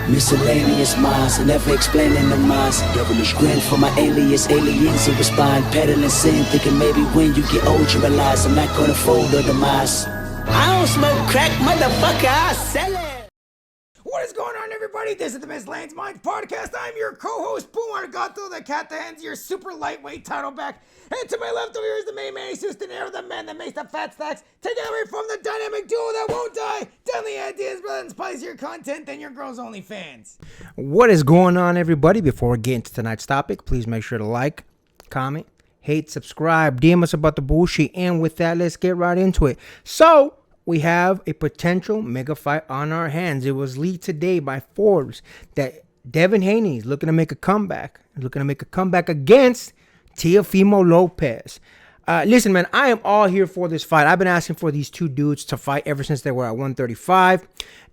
Miscellaneous minds, never explaining the minds. Devilish grin for my alias, aliens who respond. Peddling sin, thinking maybe when you get old you realize I'm not gonna fold or demise. I don't smoke crack, motherfucker, I sell it. What is going on, everybody? This is the Miscellaneous Minds Podcast. I'm your co-host, Pumar Gato, the cat that hands your super lightweight title back. And to my left over here is the main man, Houston Air, the man that makes the fat stacks. Taking away from the dynamic duo that won't die. Deadly ideas, brother, and spicier content than your girls' only fans. What is going on, everybody? Before we get into tonight's topic, please make sure to like, comment, hate, subscribe, DM us about the bullshit. And with that, let's get right into it. So, we have a potential mega fight on our hands. It was leaked today by Forbes that Devin Haney is looking to make a comeback. He's looking to make a comeback against Teofimo Lopez. Listen, man, I am all here for this fight. I've been asking for these two dudes to fight ever since they were at 135.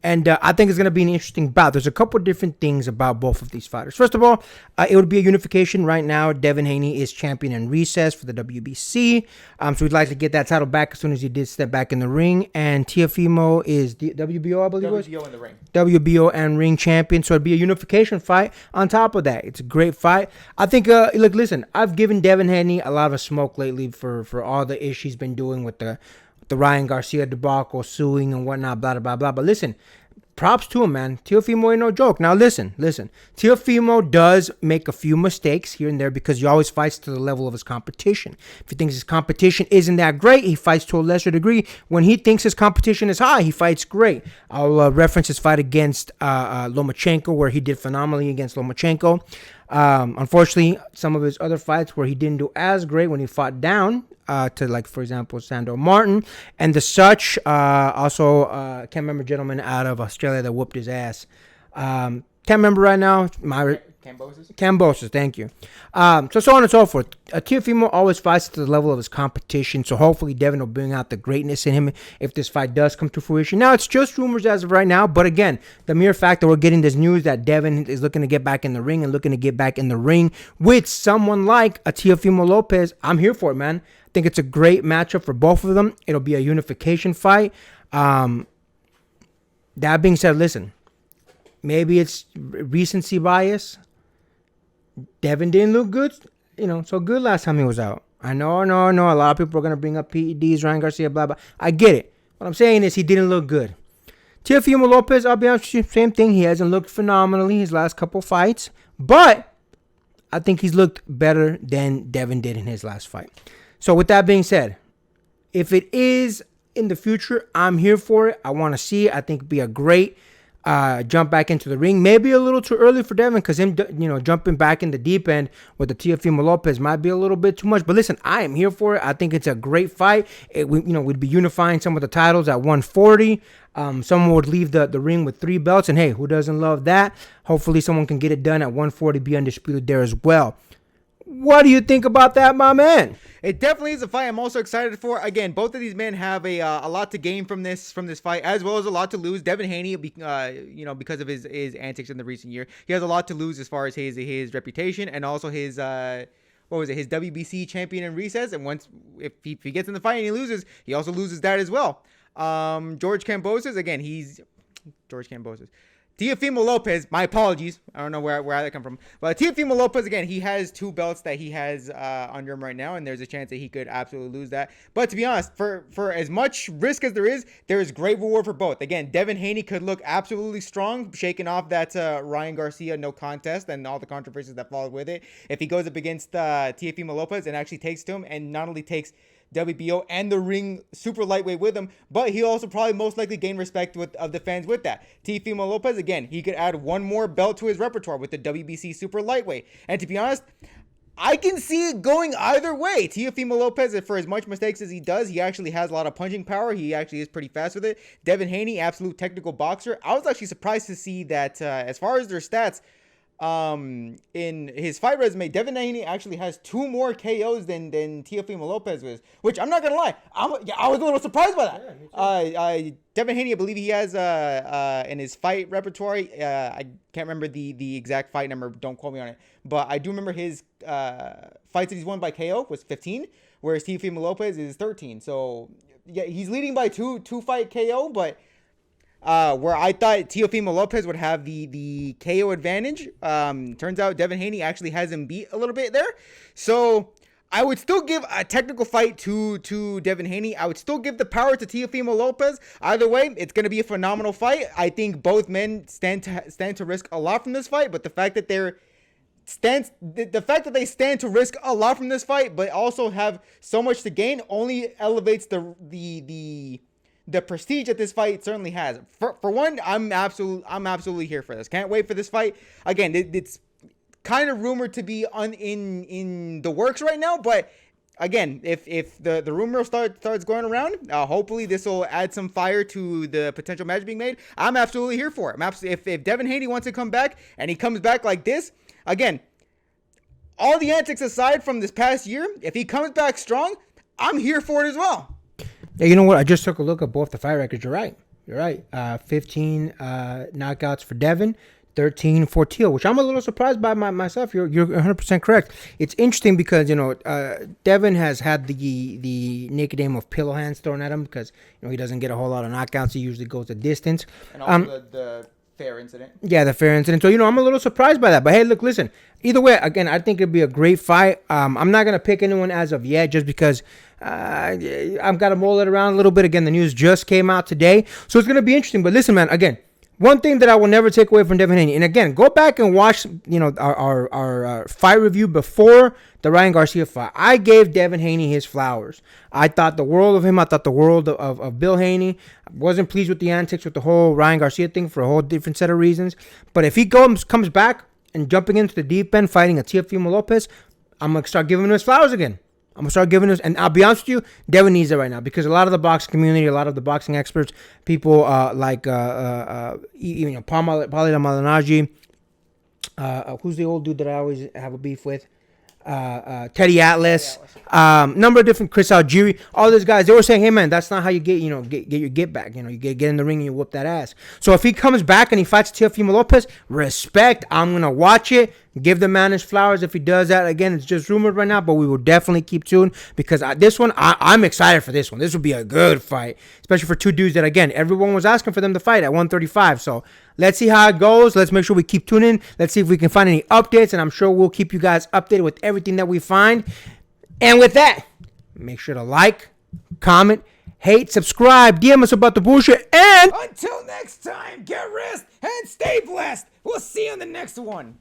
And I think it's going to be an interesting bout. There's a couple different things about both of these fighters. First of all, it would be a unification. Right now, Devin Haney is champion in recess for the WBC. So we'd like to get that title back as soon as he did step back in the ring. And Teofimo is the WBO, I believe it was? WBO in the ring. WBO and ring champion. So it'd be a unification fight on top of that. It's a great fight. I think, look, listen, I've given Devin Haney a lot of smoke lately for all the issues he's been doing with the Ryan Garcia debacle, suing and whatnot, blah, blah, blah. But listen, props to him, man. Teofimo ain't no joke. Now, listen. Teofimo does make a few mistakes here and there because he always fights to the level of his competition. If he thinks his competition isn't that great, he fights to a lesser degree. When he thinks his competition is high, he fights great. I'll reference his fight against Lomachenko, where he did phenomenally against Lomachenko. Unfortunately, some of his other fights where he didn't do as great when he fought down to, like, for example, Sandor Martin and the such. Also, can't remember a gentleman out of Australia that whooped his ass. Can't remember right now. Cambosis, thank you. So on and so forth. Teofimo always fights to the level of his competition, so hopefully Devin will bring out the greatness in him if this fight does come to fruition. Now, it's just rumors as of right now, but again, the mere fact that we're getting this news that Devin is looking to get back in the ring and looking to get back in the ring with someone like a Teofimo Lopez, I'm here for it, man. I think it's a great matchup for both of them. It'll be a unification fight. That being said, listen, maybe it's recency bias. Devin didn't look good, so good last time he was out. I know. A lot of people are going to bring up PEDs, Ryan Garcia, blah, blah. I get it. What I'm saying is he didn't look good. Teofimo Lopez, I'll be honest with you, same thing. He hasn't looked phenomenally his last couple fights, but I think he's looked better than Devin did in his last fight. So with that being said, if it is in the future, I'm here for it. I want to see it. I think it'd be a great jump back into the ring. Maybe a little too early for Devin because him, jumping back in the deep end with the Teofimo Lopez might be a little bit too much. But listen, I am here for it. I think it's a great fight. We'd be unifying some of the titles at 140. Someone would leave the ring with 3 belts, and hey, who doesn't love that? Hopefully, someone can get it done at 140, be undisputed there as well. What do you think about that, my man? It definitely is a fight I'm also excited for. Again, both of these men have a lot to gain from this fight, as well as a lot to lose. Devin Haney, because of his antics in the recent year, he has a lot to lose as far as his reputation and also his his WBC champion in recess. And if he gets in the fight and he loses, he also loses that as well. George Cambosis, again, Teofimo Lopez, my apologies. I don't know where that come from. But Teofimo Lopez, again, he has 2 belts that he has under him right now, and there's a chance that he could absolutely lose that. But to be honest, for as much risk as there is great reward for both. Again, Devin Haney could look absolutely strong, shaking off that Ryan Garcia no contest and all the controversies that followed with it. If he goes up against Teofimo Lopez and actually takes to him, and not only takes WBO and the ring super lightweight with him, but he'll also probably most likely gain respect of the fans with that. Teofimo Lopez, again, he could add one more belt to his repertoire with the WBC super lightweight. And to be honest, I can see it going either way. Teofimo Lopez, for as much mistakes as he does, he actually has a lot of punching power. He actually is pretty fast with it. Devin Haney, absolute technical boxer. I was actually surprised to see that as far as their stats, in his fight resume, Devin Haney actually has 2 more KOs than Teofimo Lopez was, which I'm not gonna lie, I was a little surprised by that. Devin Haney, I believe he has in his fight repertoire, I can't remember the exact fight number, don't quote me on it, but I do remember his fights that he's won by KO was 15, whereas Teofimo Lopez is 13. So yeah, he's leading by two fight KO, but where I thought Teofimo Lopez would have the KO advantage. Turns out Devin Haney actually has him beat a little bit there. So I would still give a technical fight to Devin Haney. I would still give the power to Teofimo Lopez. Either way, it's going to be a phenomenal fight. I think both men stand to risk a lot from this fight, but the fact that they stand to risk a lot from this fight, but also have so much to gain, only elevates the prestige that this fight certainly has. For one, I'm absolutely here for this. Can't wait for this fight. Again, it's kind of rumored to be in the works right now, but again, if the rumor starts going around, hopefully this will add some fire to the potential match being made. I'm absolutely here for it. If Devin Haney wants to come back and he comes back like this, again, all the antics aside from this past year, if he comes back strong, I'm here for it as well. Yeah, you know what? I just took a look at both the fight records. You're right. 15 knockouts for Devin, 13 for Teal, which I'm a little surprised by myself. You're 100% correct. It's interesting because, Devin has had the nickname of pillow hands thrown at him because, he doesn't get a whole lot of knockouts. He usually goes the distance. And also the fair incident. Yeah, the fair incident. So, I'm a little surprised by that. But, hey, look, listen. Either way, again, I think it'd be a great fight. I'm not going to pick anyone as of yet just because I've got to roll it around a little bit. Again, the news just came out today. So it's going to be interesting. But listen, man, again, one thing that I will never take away from Devin Haney, and again, go back and watch, our fight review before the Ryan Garcia fight. I gave Devin Haney his flowers. I thought the world of him. I thought the world of Bill Haney. I wasn't pleased with the antics with the whole Ryan Garcia thing for a whole different set of reasons. But if he comes back and jumping into the deep end, fighting a Teofimo Lopez, I'm going to start giving him his flowers again. I'm going to start giving us, and I'll be honest with you, Devin needs it right now because a lot of the boxing community, a lot of the boxing experts, people like Paulie Malignaggi, who's the old dude that I always have a beef with? Teddy Atlas, number of different, Chris Algieri, all those guys, they were saying, hey man, that's not how you get your get back. You get in the ring and you whoop that ass. So if he comes back and he fights Teofimo Lopez, respect. I'm gonna watch it. Give the man his flowers if he does that. Again, it's just rumored right now, but we will definitely keep tuned because this one, I'm excited for this one. This will be a good fight, especially for two dudes that, again, everyone was asking for them to fight at 135. So let's see how it goes. Let's make sure we keep tuning. Let's see if we can find any updates, and I'm sure we'll keep you guys updated with everything that we find. And with that, make sure to like, comment, hate, subscribe, DM us about the bullshit, and until next time, get rest and stay blessed. We'll see you on the next one.